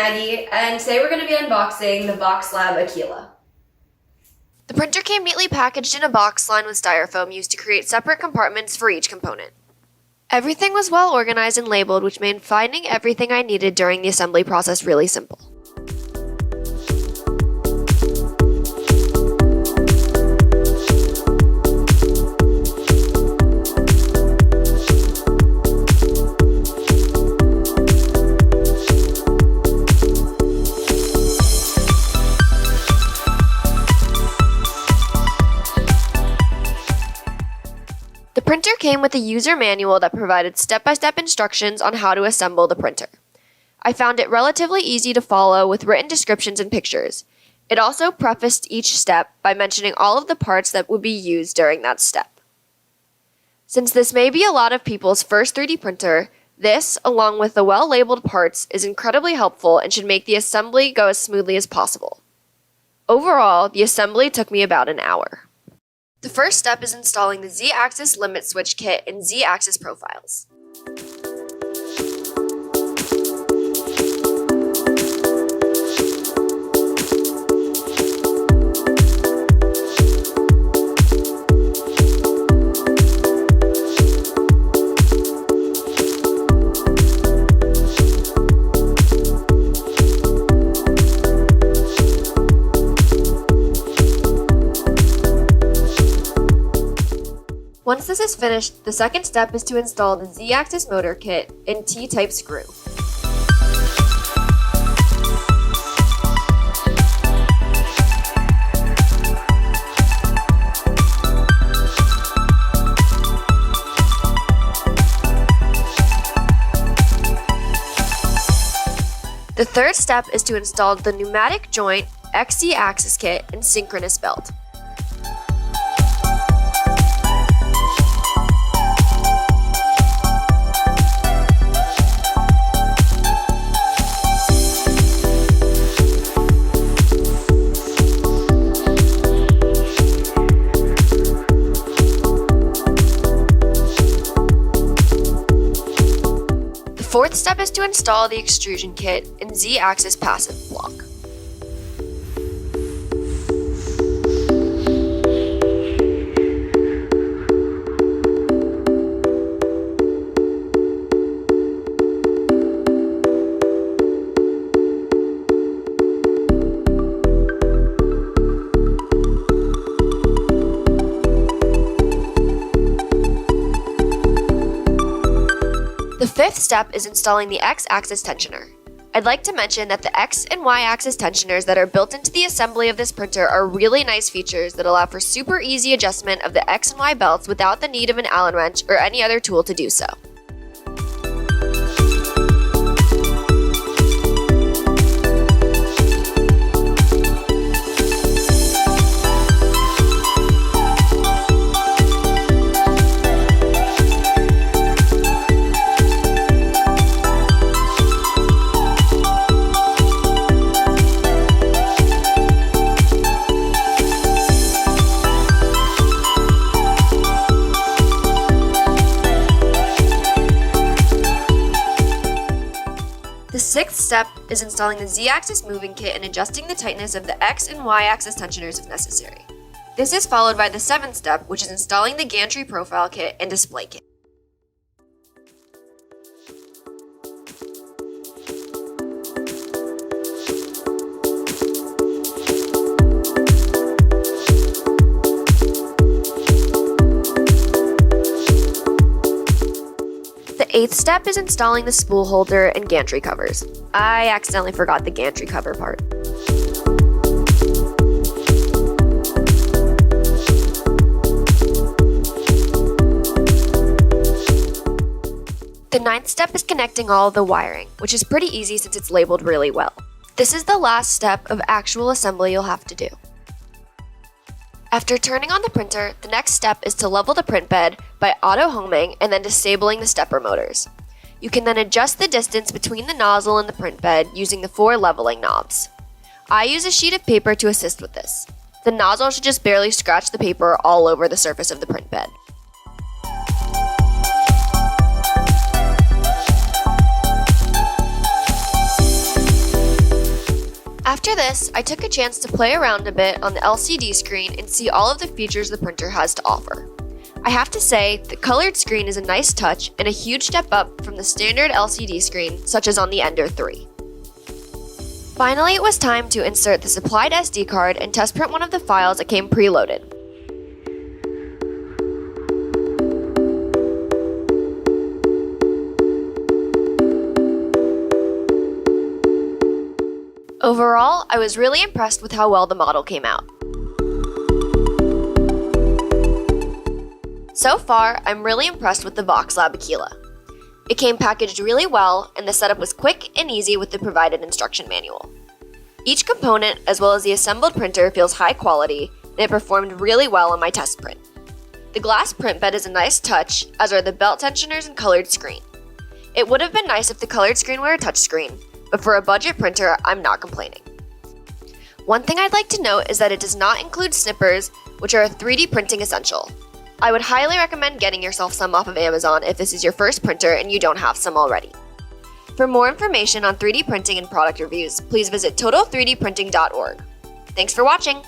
Maggie, and today we're going to be unboxing the Voxelab Aquila. The printer came neatly packaged in a box lined with styrofoam used to create separate compartments for each component. Everything was well organized and labeled, which made finding everything I needed during the assembly process really simple. The printer came with a user manual that provided step-by-step instructions on how to assemble the printer. I found it relatively easy to follow with written descriptions and pictures. It also prefaced each step by mentioning all of the parts that would be used during that step. Since this may be a lot of people's first 3D printer, this, along with the well-labeled parts, is incredibly helpful and should make the assembly go as smoothly as possible. Overall, the assembly took me about an hour. The first step is installing the Z-axis limit switch kit and Z-axis profiles. Once this is finished, the second step is to install the Z-axis motor kit and T-type screw. The third step is to install the pneumatic joint, XC axis kit, and synchronous belt. The fourth step is to install the extrusion kit and Z-axis passive block. The fifth step is installing the X-axis tensioner. I'd like to mention that the X and Y-axis tensioners that are built into the assembly of this printer are really nice features that allow for super easy adjustment of the X and Y belts without the need of an Allen wrench or any other tool to do so. The sixth step is installing the Z-axis moving kit and adjusting the tightness of the X and Y-axis tensioners if necessary. This is followed by the seventh step, which is installing the gantry profile kit and display kit. The eighth step is installing the spool holder and gantry covers. I accidentally forgot the gantry cover part. The ninth step is connecting all of the wiring, which is pretty easy since it's labeled really well. This is the last step of actual assembly you'll have to do. After turning on the printer, the next step is to level the print bed by auto-homing and then disabling the stepper motors. You can then adjust the distance between the nozzle and the print bed using the 4 leveling knobs. I use a sheet of paper to assist with this. The nozzle should just barely scratch the paper all over the surface of the print bed. After this, I took a chance to play around a bit on the LCD screen and see all of the features the printer has to offer. I have to say, the colored screen is a nice touch and a huge step up from the standard LCD screen, such as on the Ender 3. Finally, it was time to insert the supplied SD card and test print one of the files that came preloaded. Overall, I was really impressed with how well the model came out. So far, I'm really impressed with the Voxelab Aquila. It came packaged really well, and the setup was quick and easy with the provided instruction manual. Each component, as well as the assembled printer, feels high quality, and it performed really well on my test print. The glass print bed is a nice touch, as are the belt tensioners and colored screen. It would have been nice if the colored screen were a touchscreen, but for a budget printer, I'm not complaining. One thing I'd like to note is that it does not include snippers, which are a 3D printing essential. I would highly recommend getting yourself some off of Amazon if this is your first printer and you don't have some already. For more information on 3D printing and product reviews, please visit total3dprinting.org. Thanks for watching!